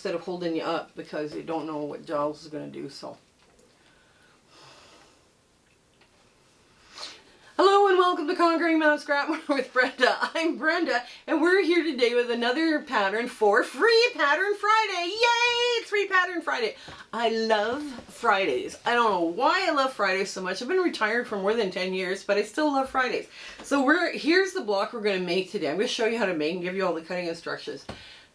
instead of holding you up because you don't know what Giles is going to do. So, hello and welcome to Conquering Mount Scrapmore with Brenda. I'm Brenda, and we're here today with another pattern for Free Pattern Friday. Yay! It's Free Pattern Friday. I love Fridays. I don't know why I love Fridays so much. I've been retired for more than 10 years, but I still love Fridays. So here's the block we're going to make today. I'm going to show you how to make and give you all the cutting instructions.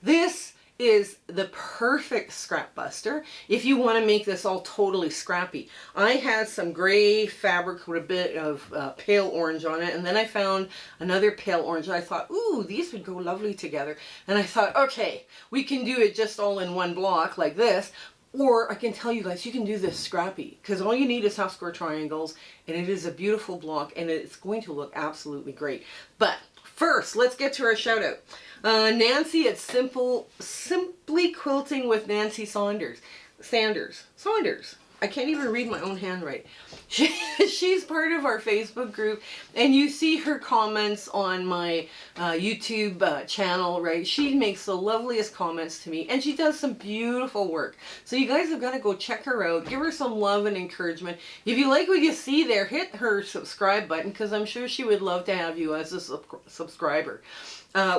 This is the perfect scrap buster if you want to make this all totally scrappy. I had some gray fabric with a bit of pale orange on it, and then I found another pale orange, and I thought, ooh, these would go lovely together. And I thought, okay, we can do it just all in one block like this, or I can tell you guys, you can do this scrappy, because all you need is half square triangles, and it is a beautiful block, and it's going to look absolutely great. But first, let's get to our shout out. Nancy at Simply Quilting with Nancy Saunders. I can't even read my own handwriting. She's part of our Facebook group, and you see her comments on my YouTube channel, right? She makes the loveliest comments to me, and she does some beautiful work. So you guys have got to go check her out. Give her some love and encouragement. If you like what you see there, hit her subscribe button, because I'm sure she would love to have you as a subscriber.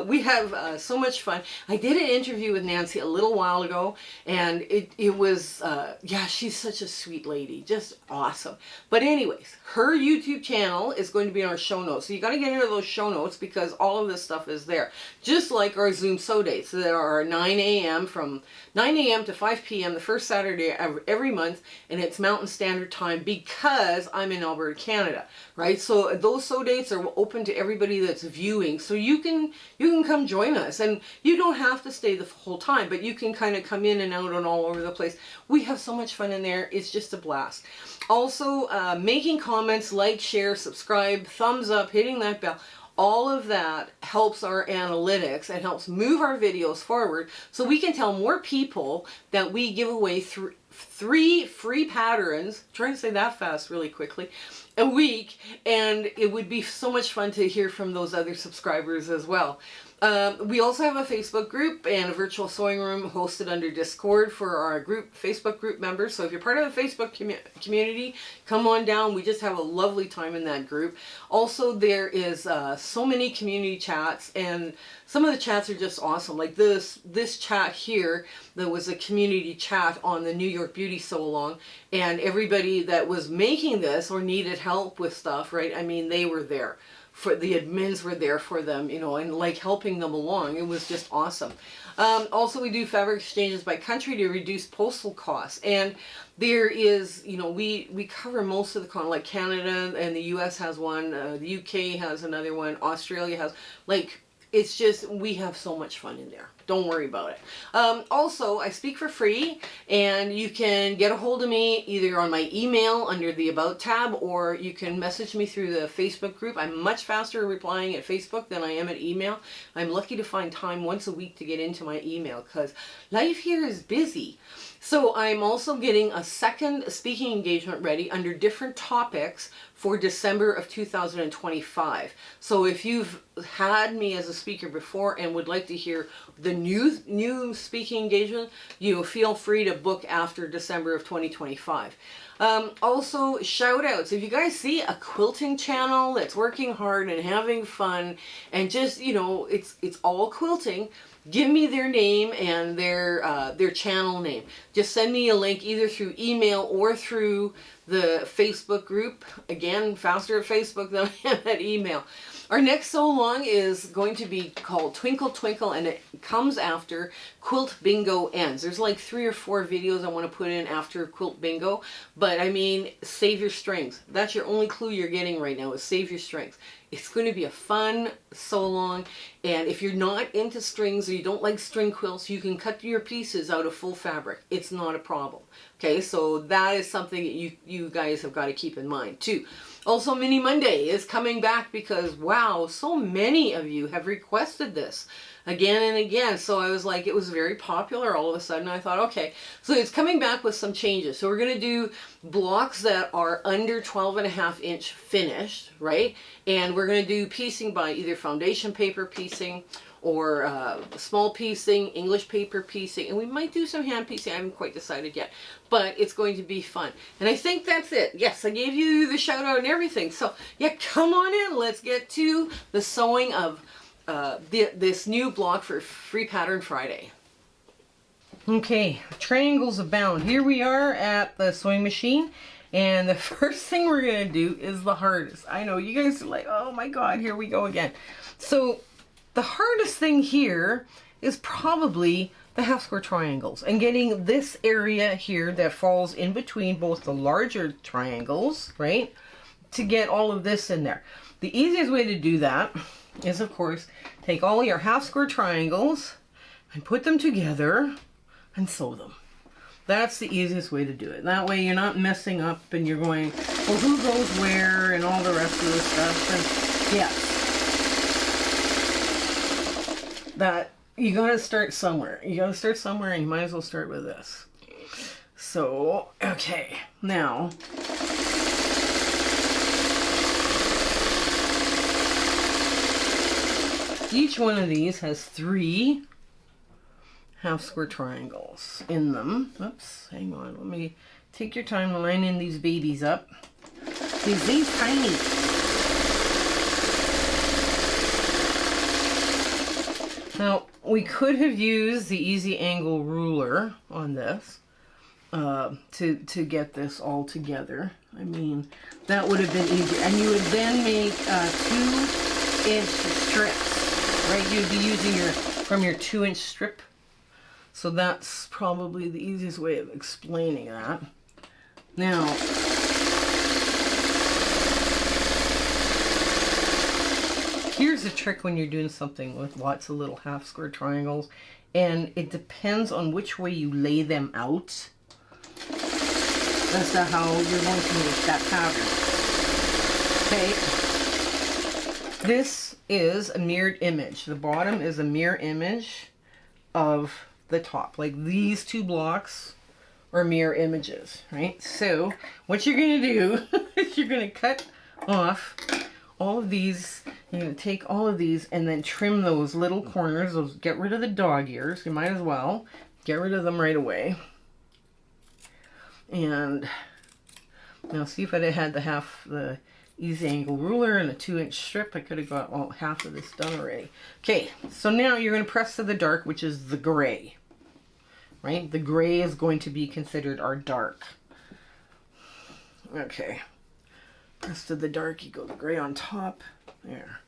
We have so much fun. I did an interview with Nancy a little while ago, and it was, yeah, she's such a sweet lady. Just awesome. But anyways, her YouTube channel is going to be in our show notes. So you got to get into those show notes because all of this stuff is there. Just like our Zoom sew dates. So there are 9 a.m. from 9 a.m. to 5 p.m. the first Saturday every month, and it's Mountain Standard Time because I'm in Alberta, Canada, right? So those sew dates are open to everybody that's viewing. So you can come join us, and you don't have to stay the whole time, but you can kind of come in and out and all over the place. We have so much fun in there. It's just a blast. Also, making comments, like, share, subscribe, thumbs up, hitting that bell. All of that helps our analytics and helps move our videos forward so we can tell more people that we give away three free patterns, trying to say that fast really quickly, a week, and it would be so much fun to hear from those other subscribers as well. We also have a Facebook group and a virtual sewing room hosted under Discord for our Facebook group members. So if you're part of the Facebook community, come on down. We just have a lovely time in that group. Also, there is so many community chats, and some of the chats are just awesome. Like this chat here, there was a community chat on the New York Beauty Sew Along, and everybody that was making this or needed help with stuff, right? I mean, they were there. For the admins were there for them, you know, and like helping them along. It was just awesome. Also, we do fabric exchanges by country to reduce postal costs. And there is, you know, we cover most of the continent, like Canada and the US has one, the UK has another one, Australia has, like, it's just, we have so much fun in there. Don't worry about it. Also, I speak for free, and you can get a hold of me either on my email under the About tab, or you can message me through the Facebook group. I'm much faster replying at Facebook than I am at email. I'm lucky to find time once a week to get into my email because life here is busy. So I'm also getting a second speaking engagement ready under different topics for December of 2025. So if you've had me as a speaker before and would like to hear the new speaking engagement, you feel free to book after December of 2025. Also, shout outs. If you guys see a quilting channel that's working hard and having fun and just, you know, it's all quilting, give me their name and their channel name. Just send me a link either through email or through the Facebook group. Again, faster at Facebook than I am at email. Our next sew along is going to be called Twinkle Twinkle, and it comes after Quilt Bingo ends. There's like 3 or 4 videos I want to put in after Quilt Bingo, but I mean, save your strings. That's your only clue you're getting right now, is save your strings. It's going to be a fun sew along, and if you're not into strings or you don't like string quilts, you can cut your pieces out of full fabric. It's not a problem. Okay, so that is something that you guys have got to keep in mind too. Also, Mini Monday is coming back because, wow, so many of you have requested this again and again. So I was like, it was very popular all of a sudden. I thought, okay, so it's coming back with some changes. So we're going to do blocks that are under 12.5-inch finished, right? And we're going to do piecing by either foundation paper piecing or small piecing, English paper piecing, and we might do some hand piecing. I haven't quite decided yet, but it's going to be fun. And I think that's it. Yes, I gave you the shout out and everything. So yeah, come on in. Let's get to the sewing of this new block for Free Pattern Friday. Okay, Triangles Abound. Here we are at the sewing machine, and the first thing we're gonna do is the hardest. I know you guys are like, oh my god, here we go again. So the hardest thing here is probably the half square triangles and getting this area here that falls in between both the larger triangles, right, to get all of this in there. The easiest way to do that is, of course, take all your half square triangles and put them together and sew them. That's the easiest way to do it. That way you're not messing up and you're going, well, who goes where and all the rest of the stuff. And yes, that you gotta start somewhere. You gotta start somewhere, and you might as well start with this. So, okay, now each one of these has 3 half square triangles in them. Oops, hang on. Let me take your time to line in these babies up. These tiny. Now, we could have used the easy angle ruler on this to get this all together. I mean, that would have been easier. And you would then make 2-inch strips, right? You'd be using from your 2-inch strip. So that's probably the easiest way of explaining that. Now, here's the trick when you're doing something with lots of little half square triangles, and it depends on which way you lay them out as to how you're going to make that pattern. Okay, this is a mirrored image. The bottom is a mirror image of the top. Like these 2 blocks are mirror images, right? So what you're going to do is you're going to cut off all of these. You're going to take all of these and then trim those little corners. Those, get rid of the dog ears. You might as well get rid of them right away. And now see, if I had the easy angle ruler and a 2-inch strip, I could have got all half of this done already. Okay, so now you're going to press to the dark, which is the gray, right? The gray is going to be considered our dark. Okay, press to the dark, you go the gray on top, there,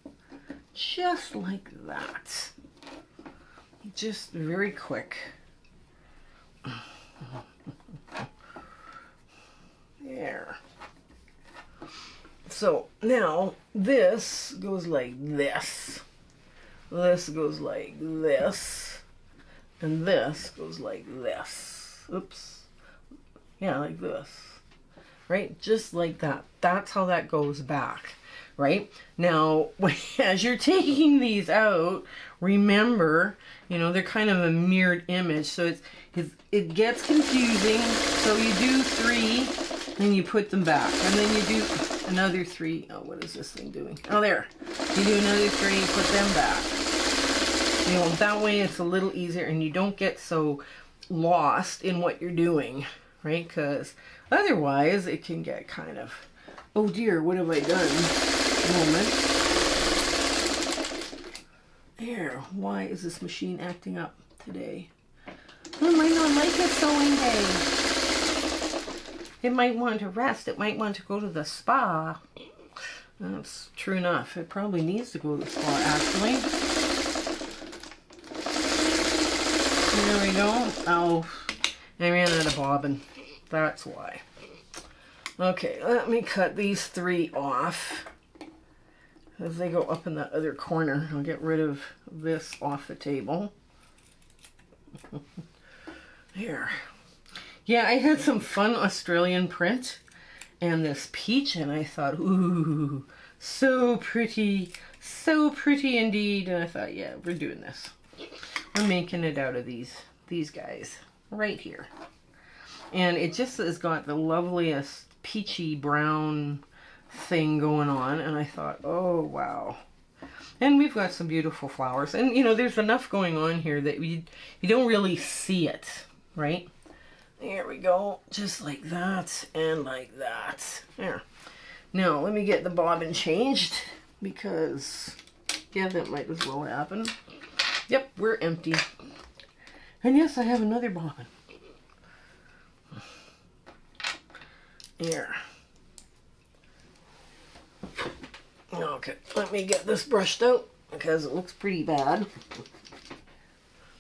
just like that. Just very quick. There. So now this goes like this. This goes like this. And this goes like this. Oops. Yeah, like this. Right? Just like that. That's how that goes back. Right? Now, as you're taking these out, remember, you know, they're kind of a mirrored image. So it gets confusing. So you do 3, and you put them back. And then you do another 3. Oh, what is this thing doing? Oh, there. You do another 3, put them back. You know, that way it's a little easier and you don't get so lost in what you're doing, right? Because otherwise it can get kind of, oh dear, what have I done? Moment. There, why is this machine acting up today? It might not like a sewing day. It might want to rest. It might want to go to the spa. That's true enough. It probably needs to go to the spa, actually. There we go. Oh, I ran out of bobbin. That's why. Okay, let me cut these 3 off. As they go up in that other corner, I'll get rid of this off the table. There. Yeah, I had some fun Australian print and this peach, and I thought, ooh, so pretty indeed. And I thought, yeah, we're doing this. We're making it out of these guys right here. And it just has got the loveliest peachy brown thing going on, and I thought, oh wow. And we've got some beautiful flowers. And, you know, there's enough going on here that you don't really see it, right? There we go. Just like that and like that. There. Now, let me get the bobbin changed because, yeah, that might as well happen. Yep, we're empty. And yes, I have another bobbin. Here. Okay, let me get this brushed out because it looks pretty bad.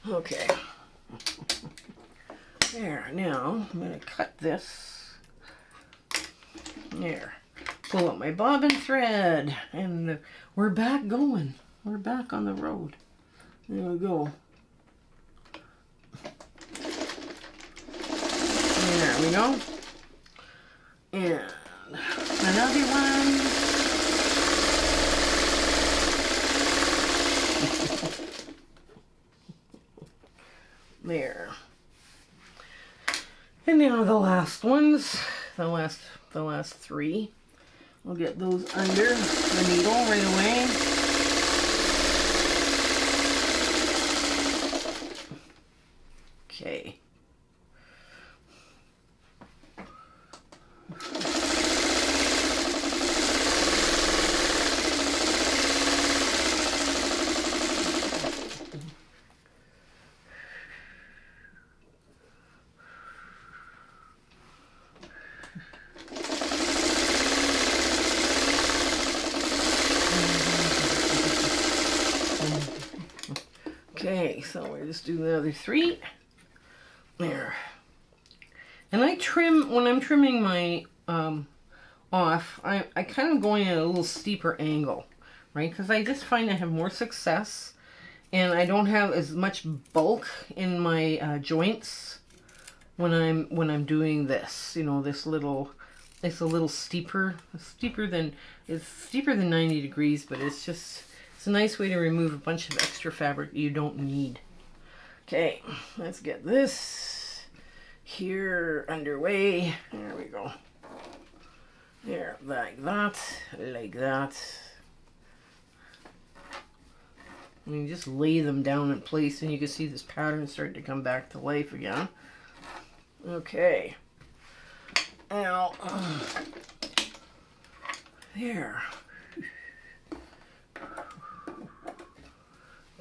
Okay. There, now I'm going to cut this. There. Pull out my bobbin thread and we're back going. We're back on the road. There we go. There we go. And another one. There. And now the last ones, the last three. We'll get those under the needle right away. Okay. Okay, so we're just doing the other three. There. And I trim, when I'm trimming my off, I kind of going at a little steeper angle, right? Because I just find I have more success and I don't have as much bulk in my joints when I'm doing this. You know, this little, it's a little steeper. It's steeper than 90 degrees, but it's just, it's a nice way to remove a bunch of extra fabric you don't need. Okay, let's get this here underway. There we go. There, like that, like that. And you just lay them down in place and you can see this pattern start to come back to life again. Okay. Now, there.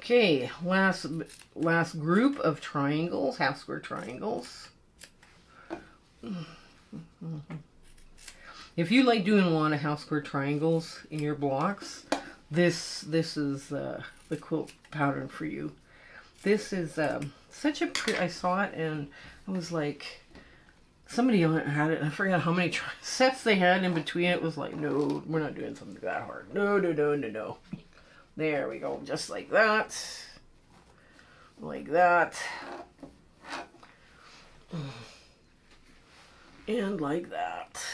Okay, last group of triangles, half square triangles. If you like doing a lot of half square triangles in your blocks, this is the quilt pattern for you. This is such a pretty, I saw it and I was like, somebody on it had it, I forgot how many sets they had in between. It was like, no, we're not doing something that hard. No, no, no, no, no. There we go, just like that. Like that. And like that.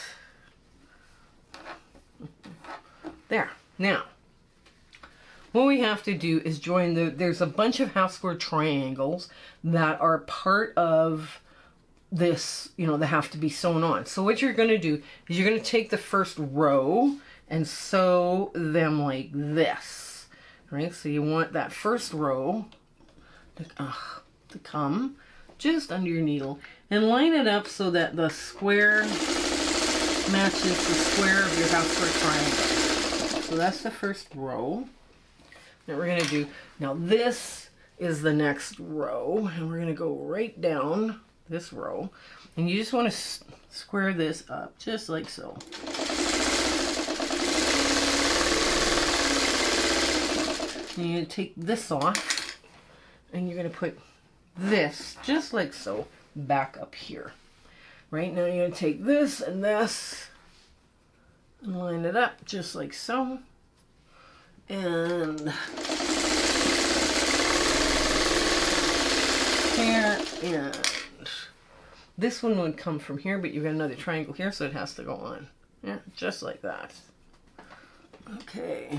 There. Now, what we have to do is join there's a bunch of half square triangles that are part of this, you know, that have to be sewn on. So what you're going to do is you're going to take the first row and sew them like this. Right, so you want that first row to come just under your needle and line it up so that the square matches the square of your half square triangle. So that's the first row that we're going to do. Now this is the next row and we're going to go right down this row and you just want to square this up just like so. You're going to take this off and you're going to put this, just like so, back up here. Right now you're going to take this and line it up just like so. And here, and this one would come from here, but you've got another triangle here, so it has to go on. Yeah, just like that. Okay.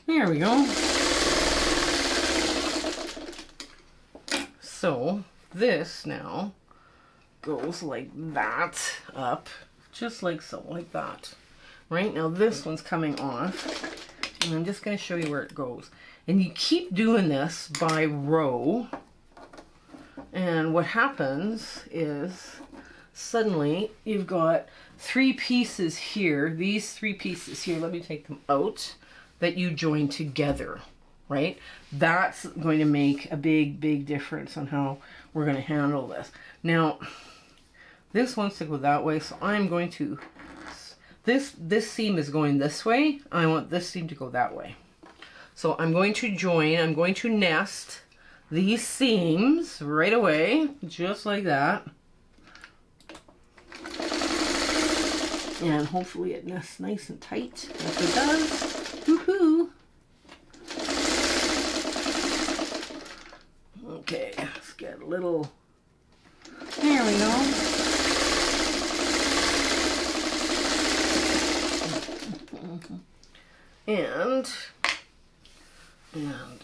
There we go. So this now goes like that up, just like so, like that. Right, now this one's coming off, and I'm just going to show you where it goes. And you keep doing this by row, and what happens is suddenly you've got 3 pieces here, these 3 pieces here, let me take them out, that you join together, right? That's going to make a big difference on how we're going to handle this. Now, this wants to go that way, so I'm going to, this seam is going this way, I want this seam to go that way. So I'm going to join, I'm going to nest these seams right away, just like that. And hopefully it nests nice and tight. If it does, woohoo! Okay, let's get a little, there we go. And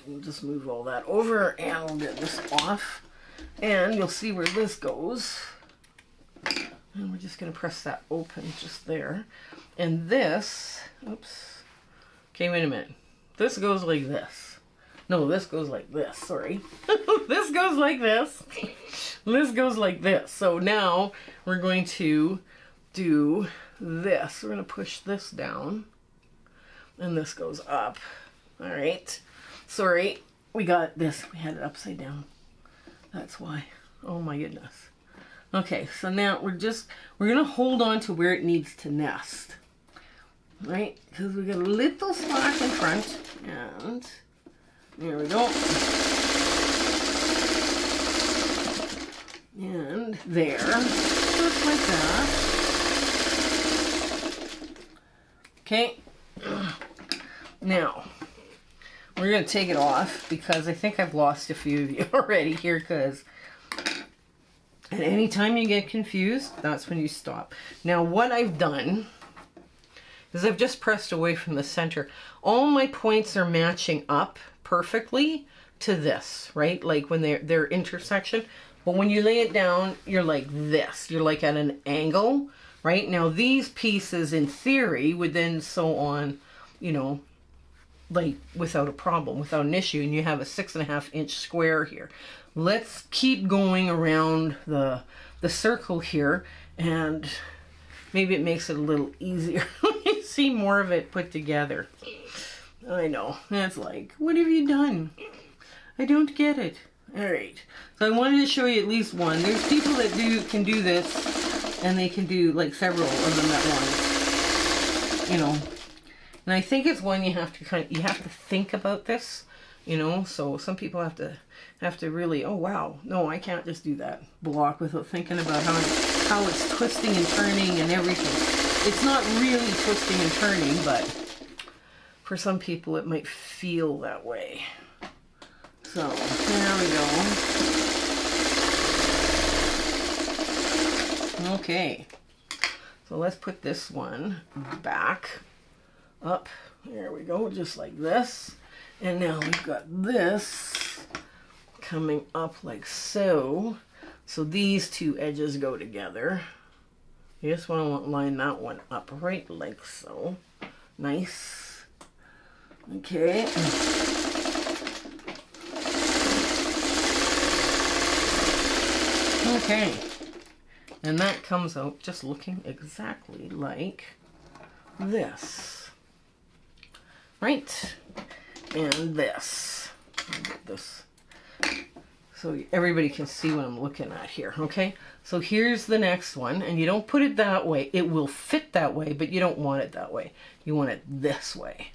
we'll just move all that over, and I'll get this off, and you'll see where this goes. And we're just going to press that open just there. And this, oops, okay, wait a minute. This goes like this. No, this goes like this, sorry. This goes like this. This goes like this. So now we're going to do this. We're going to push this down, and this goes up. All right. Sorry, we got this. We had it upside down. That's why. Oh my goodness. Okay, so now we're going to hold on to where it needs to nest. Right? Because we got a little slack in front. And there we go. And there. Just like that. Okay. Now, we're going to take it off because I think I've lost a few of you already here, because at any time you get confused, that's when you stop. Now what I've done is I've just pressed away from the center. All my points are matching up perfectly to this, right? Like when they're intersection. But when you lay it down, you're like this. You're like at an angle, right? Now these pieces in theory would then sew on, you know, like without a problem, without an issue, and you have a 6.5 inch square here. Let's keep going around the circle here, and maybe it makes it a little easier when you see more of it put together. I know, that's like, what have you done? I don't get it. All right, so I wanted to show you at least one. There's people that can do this, and they can do like several of them at once, you know. And I think it's one you have to you have to think about this, you know. So some people have to really, oh wow, no, I can't just do that block without thinking about how it's twisting and turning and everything. It's not really twisting and turning, but for some people it might feel that way. So there we go. Okay, so let's put this one back up. There we go, just like this. And now we've got this coming up like so. So these 2 edges go together. You just want to line that one up right like so. Nice. Okay. Okay. And that comes out just looking exactly like this. Right, and this. I'll get this so everybody can see what I'm looking at here. Okay, so here's the next one, and you don't put it that way. It will fit that way, but you don't want it that way. You want it this way,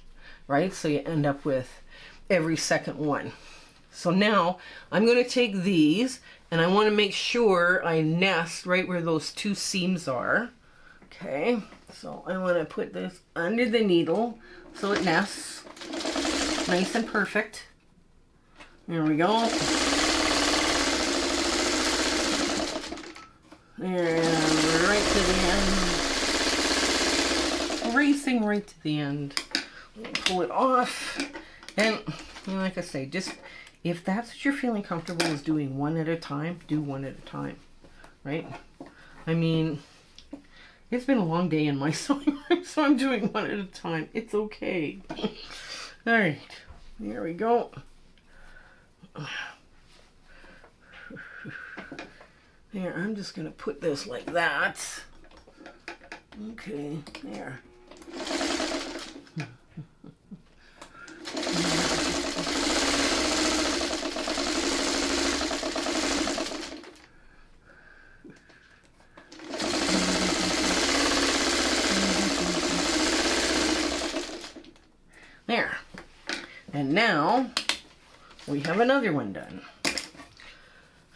right? So you end up with every second one. So now I'm going to take these, and I want to make sure I nest right where those 2 seams are. Okay, so I want to put this under the needle so it nests nice and perfect. There we go. And right to the end. Racing right to the end. Pull it off. And like I say, just if that's what you're feeling comfortable is doing one at a time, do one at a time. Right? I mean, It's been a long day in my sewing room, so I'm doing one at a time. It's okay. All right, there we go. There, I'm just gonna put this like that. Okay, there. There. And now we have another one done.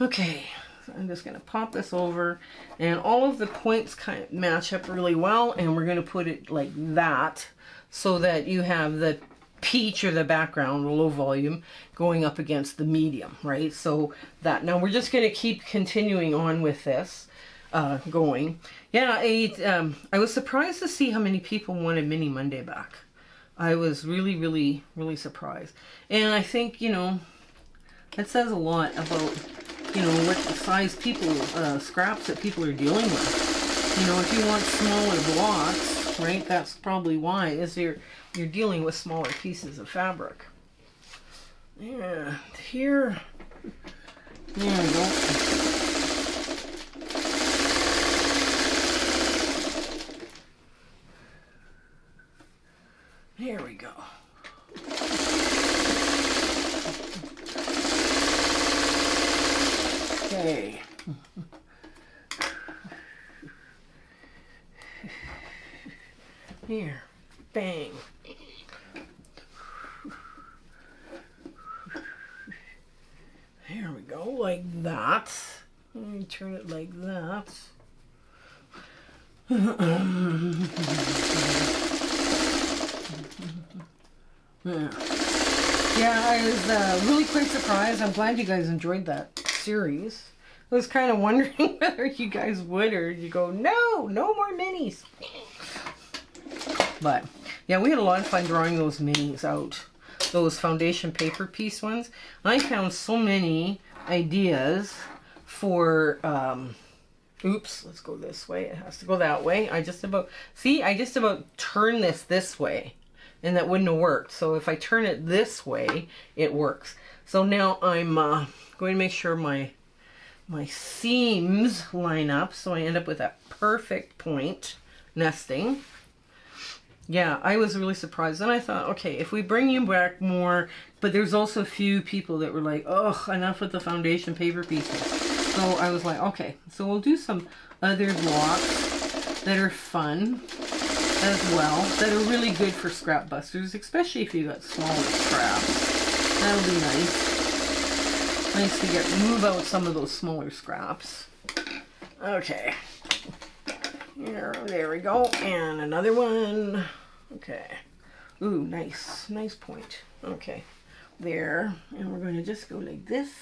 Okay, so I'm just going to pop this over, and all of the points kind of match up really well, and we're going to put it like that so that you have the peach or the background, the low volume, going up against the medium, right? So that, now we're just going to keep continuing on with this. Going. Yeah, I was surprised to see how many people wanted Mini Monday back. I was really, really, really surprised. And I think, you know, that says a lot about, you know, what size people, scraps that people are dealing with. You know, if you want smaller blocks, right, that's probably why, is you're dealing with smaller pieces of fabric. Yeah, here, there we go. Here we go. Okay. Here. Bang. There we go, like that. Let me turn it like that. Yeah, I was really quite surprised. I'm glad you guys enjoyed that series. I was kind of wondering whether you guys would, or you go, no more minis. But yeah, we had a lot of fun drawing those minis out, those foundation paper piece ones. I found so many ideas for oops, let's go this way. It has to go that way. I just about turn this way, and that wouldn't have worked. So if I turn it this way, it works. So now I'm going to make sure my seams line up, so I end up with that perfect point nesting. Yeah, I was really surprised. And I thought, okay, if we bring you back more, but there's also a few people that were like, oh, enough with the foundation paper pieces. So I was like, okay, so we'll do some other blocks that are fun as well, that are really good for scrap busters, especially if you got smaller scraps. That'll be nice. Nice to move out some of those smaller scraps. Okay. There we go. And another one. Okay. Ooh, nice. Nice point. Okay. There. And we're going to just go like this.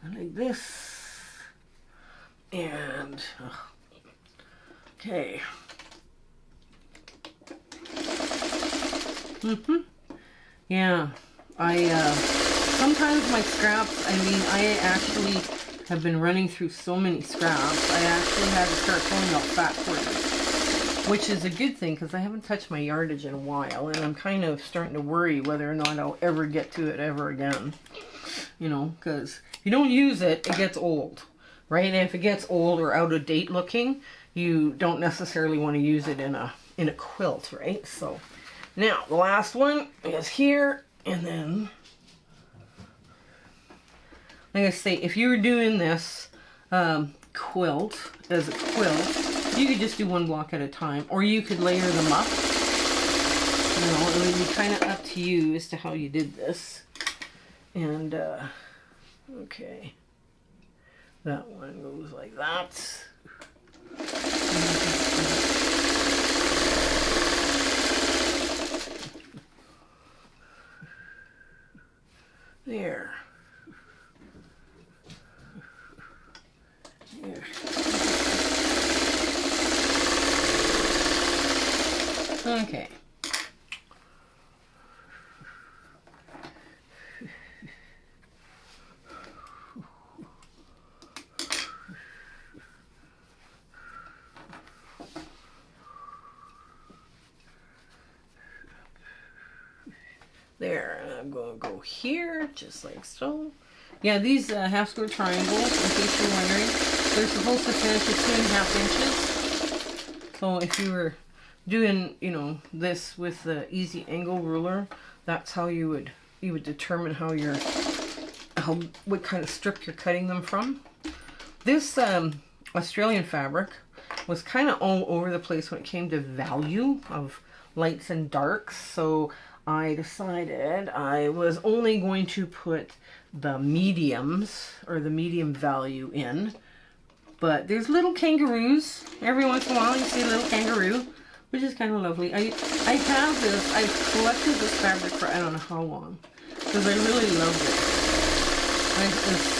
And like this. And, okay. Yeah. Sometimes my scraps, I mean, I actually have been running through so many scraps, I actually had to start pulling out fat quarters, which is a good thing because I haven't touched my yardage in a while, and I'm kind of starting to worry whether or not I'll ever get to it ever again. You know, because if you don't use it, it gets old, right? And if it gets old or out of date looking, you don't necessarily want to use it in a quilt, right? So now the last one is here, and then, like I say, if you were doing this quilt as a quilt, you could just do one block at a time, or you could layer them up. You know, it would be kind of up to you as to how you did this. And, okay. That one goes like that. There. There. Okay. There, and I'm going to go here, just like so. Yeah, these half square triangles, in case you're wondering, they're supposed to finish at 2.5 inches. So if you were doing, you know, this with the easy angle ruler, that's how you would determine what kind of strip you're cutting them from. This Australian fabric was kind of all over the place when it came to value of lights and darks, so I decided I was only going to put the mediums, or the medium value in. But there's little kangaroos. Every once in a while you see a little kangaroo, which is kind of lovely. I've collected this fabric for I don't know how long, because I really loved it. I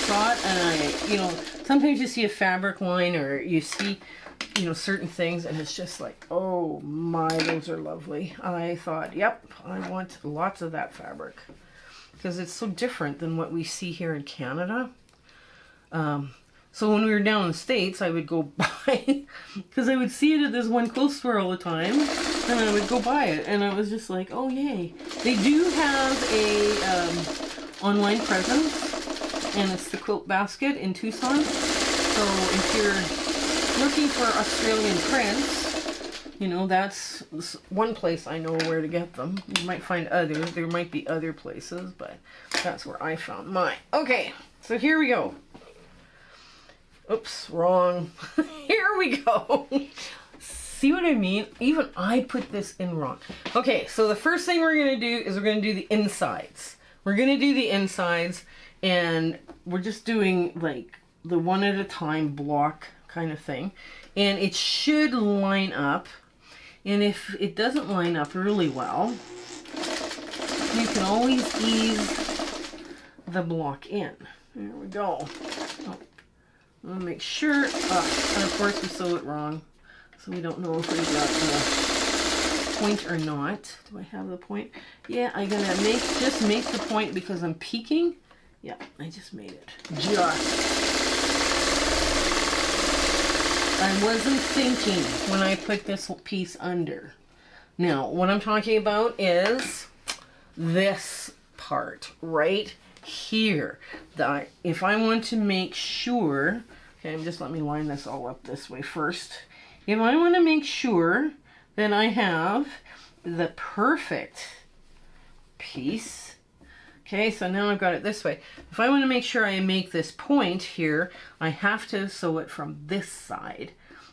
saw it, and you know, sometimes you see a fabric line, or you see, you know, certain things, and it's just like, oh my, those are lovely. I thought, yep, I want lots of that fabric, because it's so different than what we see here in Canada. So when we were down in the States, I would go buy, because I would see it at this one quilt store all the time, and I would go buy it, and I was just like, oh yay. They do have a online presence, and it's the Quilt Basket in Tucson. So if you're looking for Australian prints, you know, that's one place I know where to get them. You might find others. There might be other places, but that's where I found mine. Okay, so here we go. Oops, wrong. Here we go. See what I mean? Even I put this in wrong. Okay, so the first thing we're going to do is we're going to do the insides. We're going to do the insides, and we're just doing like the one at a time block kind of thing. And it should line up. And if it doesn't line up really well, you can always ease the block in. There we go. Oh. I'll make sure, and of course we sew it wrong, so we don't know if we've got the point or not. Do I have the point? Yeah, I'm gonna just make the point because I'm peeking. Yeah, I just made it. I wasn't thinking when I put this piece under. Now, what I'm talking about is this part right here. That if I want to make sure, okay, just let me line this all up this way first. If I want to make sure that I have the perfect piece, okay, so now I've got it this way. If I want to make sure I make this point here, I have to sew it from this side,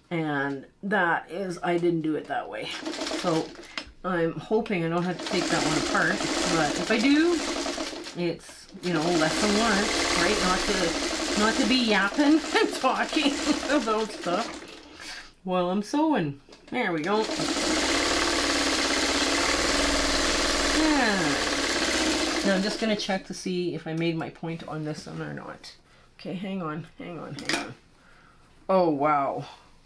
and that is, I didn't do it that way. So I'm hoping I don't have to take that one apart, but if I do, it's, you know, lesson learned, right? Not to be yapping and talking about stuff while I'm sewing. There we go. Yeah. Now I'm just gonna check to see if I made my point on this one or not. Okay, hang on. Oh wow.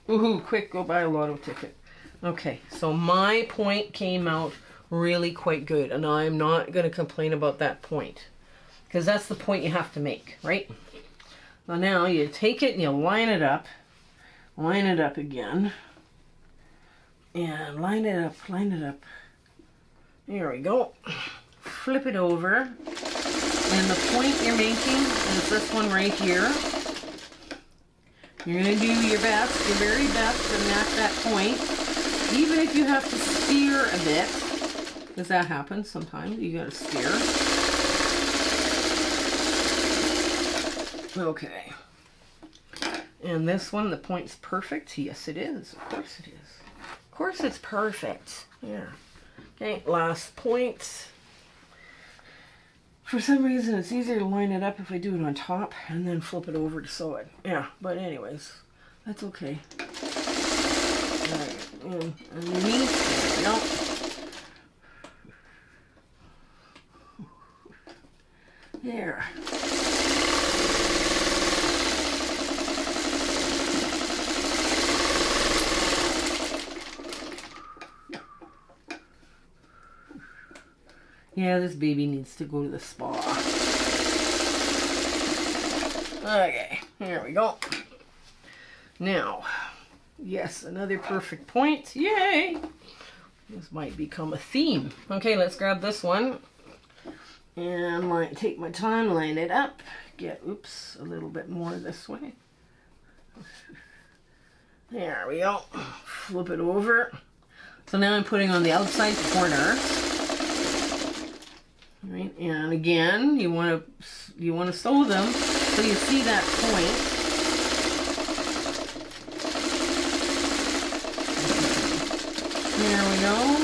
Ooh, quick, go buy a lotto ticket. Okay, so my point came out really quite good, and I'm not gonna complain about that point, because that's the point you have to make, right? Well, now you take it and you line it up again, and line it up. There we go. Flip it over, and the point you're making is this one right here. You're going to do your best, your very best to match that point, even if you have to steer a bit, because that happens sometimes. You got to steer. Okay. And this one, the point's perfect. Yes, it is. Of course it is. Of course it's perfect. Yeah. Okay, last point. For some reason, it's easier to line it up if I do it on top and then flip it over to sew it. Yeah, but anyways, that's okay. All right, and underneath, there we go. There. Yeah, this baby needs to go to the spa. Okay, here we go. Now, yes, another perfect point. Yay! This might become a theme. Okay, let's grab this one. And take my time, line it up. Get, oops, a little bit more this way. There we go. Flip it over. So now I'm putting on the outside corner. Right, and again, you want to sew them so you see that point. There we go.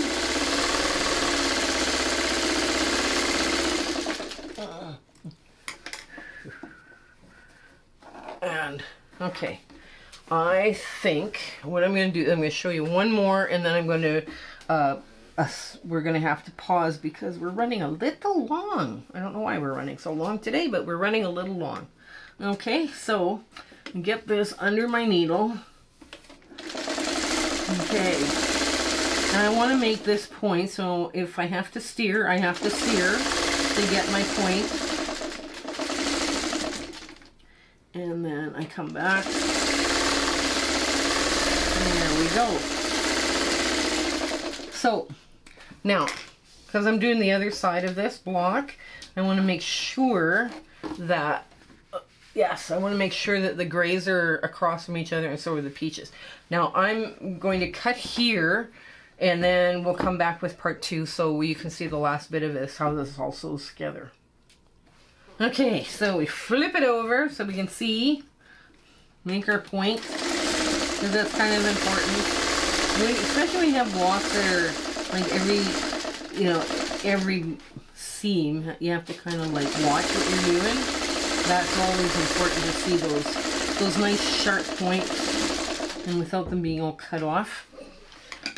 And okay, I think what I'm going to do, I'm going to show you one more, and then I'm going to we're going to have to pause because we're running a little long. I don't know why we're running so long today, but we're running a little long. Okay, so get this under my needle. Okay, and I want to make this point, so if I have to steer, I have to steer to get my point. And then I come back. There we go. So now, because I'm doing the other side of this block, I want to make sure that, yes, I want to make sure that the grays are across from each other, and so are the peaches. Now I'm going to cut here, and then we'll come back with part 2 so you can see the last bit of this, how this all sews together. Okay, so we flip it over so we can see, make our point, because that's kind of important. Especially when you have blocks that are like every seam, you have to kind of like watch what you're doing. That's always important to see those nice sharp points and without them being all cut off.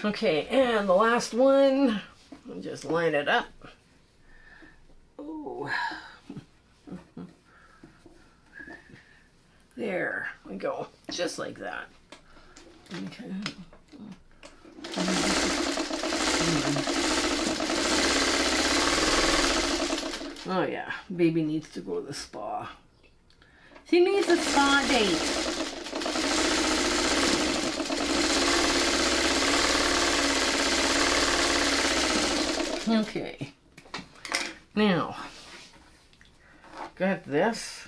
Okay, and the last one, I'll just line it up. Oh. There we go, just like that. Okay. Oh yeah, baby needs to go to the spa. She needs a spa date. Okay. Now, got this.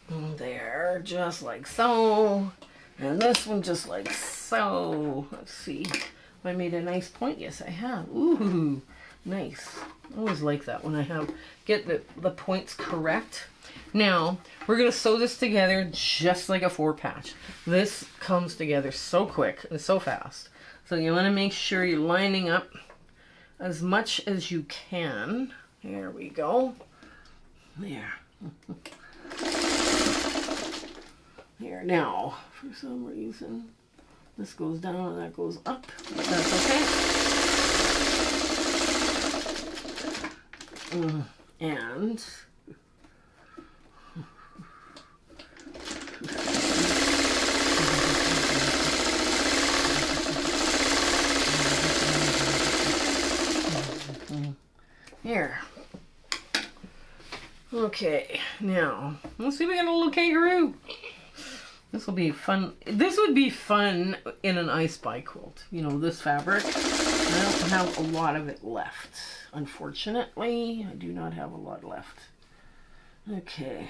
There, just like so. And this one just like so. Let's see. Have I made a nice point? Yes, I have. Ooh, nice. I always like that when I get the points correct. Now, we're going to sew this together just like a 4-patch. This comes together so quick and so fast. So you want to make sure you're lining up as much as you can. There we go. There. Here, now, for some reason, this goes down and that goes up, but that's okay. And here. Okay, now, let's see if we got a little kangaroo. This will be fun. This would be fun in an I Spy quilt. You know, this fabric. I don't have a lot of it left. Unfortunately, I do not have a lot left. Okay.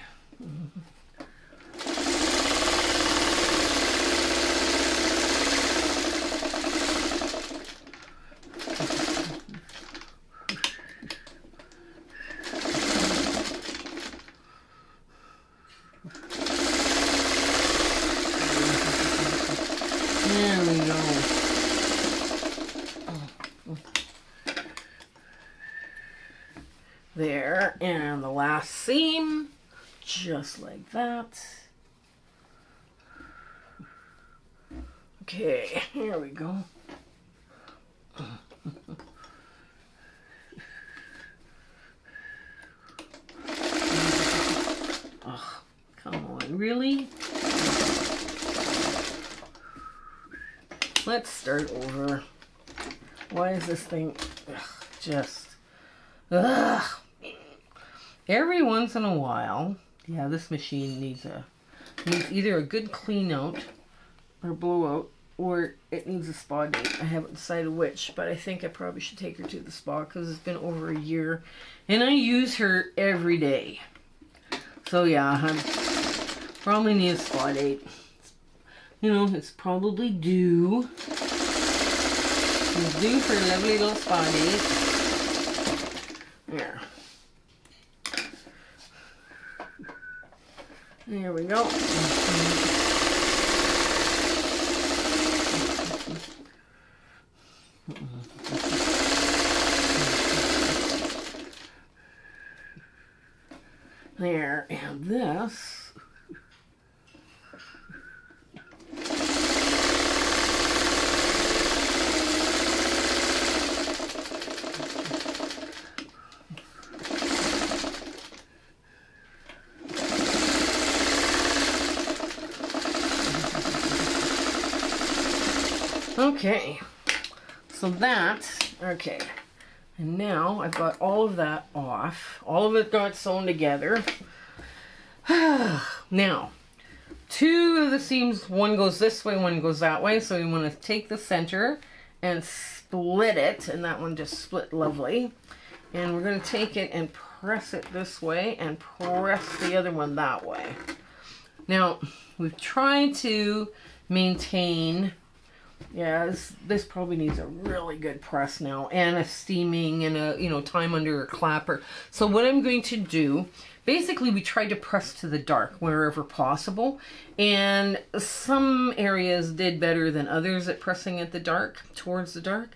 There we go. There, and the last seam, just like that. Okay, here we go. Oh, come on, really? Let's start over. Why is this thing just... Ugh. Every once in a while, yeah, this machine needs either a good clean out or blowout, or it needs a spa date. I haven't decided which, but I think I probably should take her to the spa because it's been over a year and I use her every day. So yeah, I probably need a spa date. You know, it's probably due. It's due for a lovely little spa date. There. There we go. There, and this. Okay, so that, okay, and now I've got all of that off. All of it got sewn together. Now, two of the seams, one goes this way, one goes that way, so you want to take the center and split it, and that one just split lovely. And we're going to take it and press it this way and press the other one that way. Now, we've tried to maintain... Yeah, this probably needs a really good press now, and a steaming, and a, you know, time under a clapper. So what I'm going to do, basically we tried to press to the dark wherever possible, and some areas did better than others at pressing at the dark, towards the dark.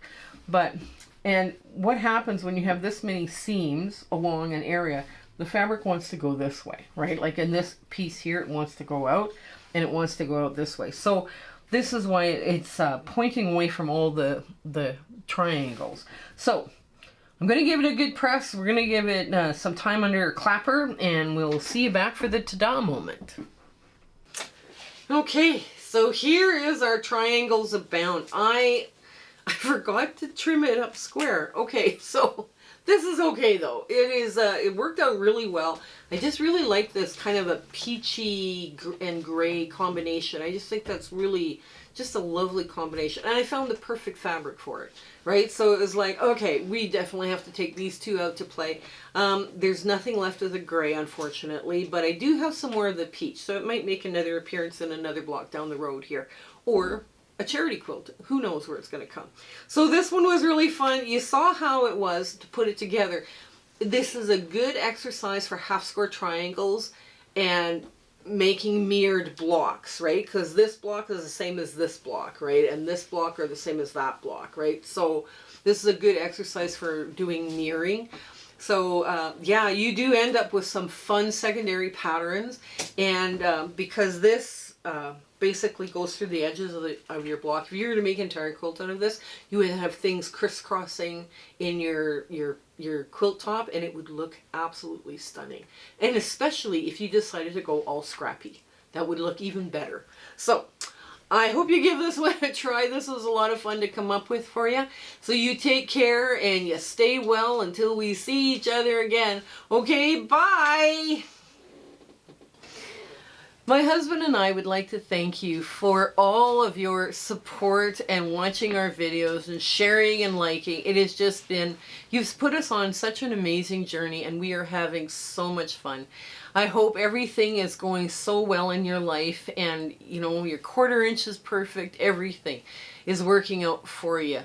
And what happens when you have this many seams along an area, the fabric wants to go this way, right? Like in this piece here, it wants to go out, and it wants to go out this way. So this is why it's pointing away from all the triangles. So I'm going to give it a good press. We're going to give it some time under a clapper, and we'll see you back for the ta-da moment. Okay, so here is our Triangles Abound. I forgot to trim it up square. Okay, so this is okay though. It is. It worked out really well. I just really like this kind of a peachy and gray combination. I just think that's really just a lovely combination. And I found the perfect fabric for it, right? So it was like, okay, we definitely have to take these two out to play. There's nothing left of the gray, unfortunately, but I do have some more of the peach. So it might make another appearance in another block down the road here. Or a charity quilt. Who knows where it's going to come. So this one was really fun. You saw how it was to put it together. This is a good exercise for half square triangles and making mirrored blocks, right? Because this block is the same as this block, right? And this block are the same as that block, right? So this is a good exercise for doing mirroring. So yeah, you do end up with some fun secondary patterns, and because this basically goes through the edges of your block. If you were to make an entire quilt out of this, you would have things crisscrossing in your quilt top, and it would look absolutely stunning. And especially if you decided to go all scrappy, that would look even better. So I hope you give this one a try. This was a lot of fun to come up with for you. So you take care and you stay well until we see each other again. Okay, bye! My husband and I would like to thank you for all of your support and watching our videos and sharing and liking. It has just been, you've put us on such an amazing journey, and we are having so much fun. I hope everything is going so well in your life, and you know, your 1/4 inch is perfect. Everything is working out for you.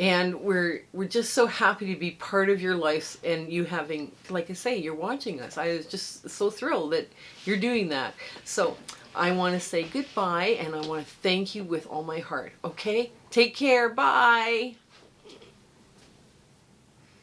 And we're just so happy to be part of your lives, and you having, like I say, you're watching us. I was just so thrilled that you're doing that. So I want to say goodbye, and I want to thank you with all my heart. Okay? Take care. Bye.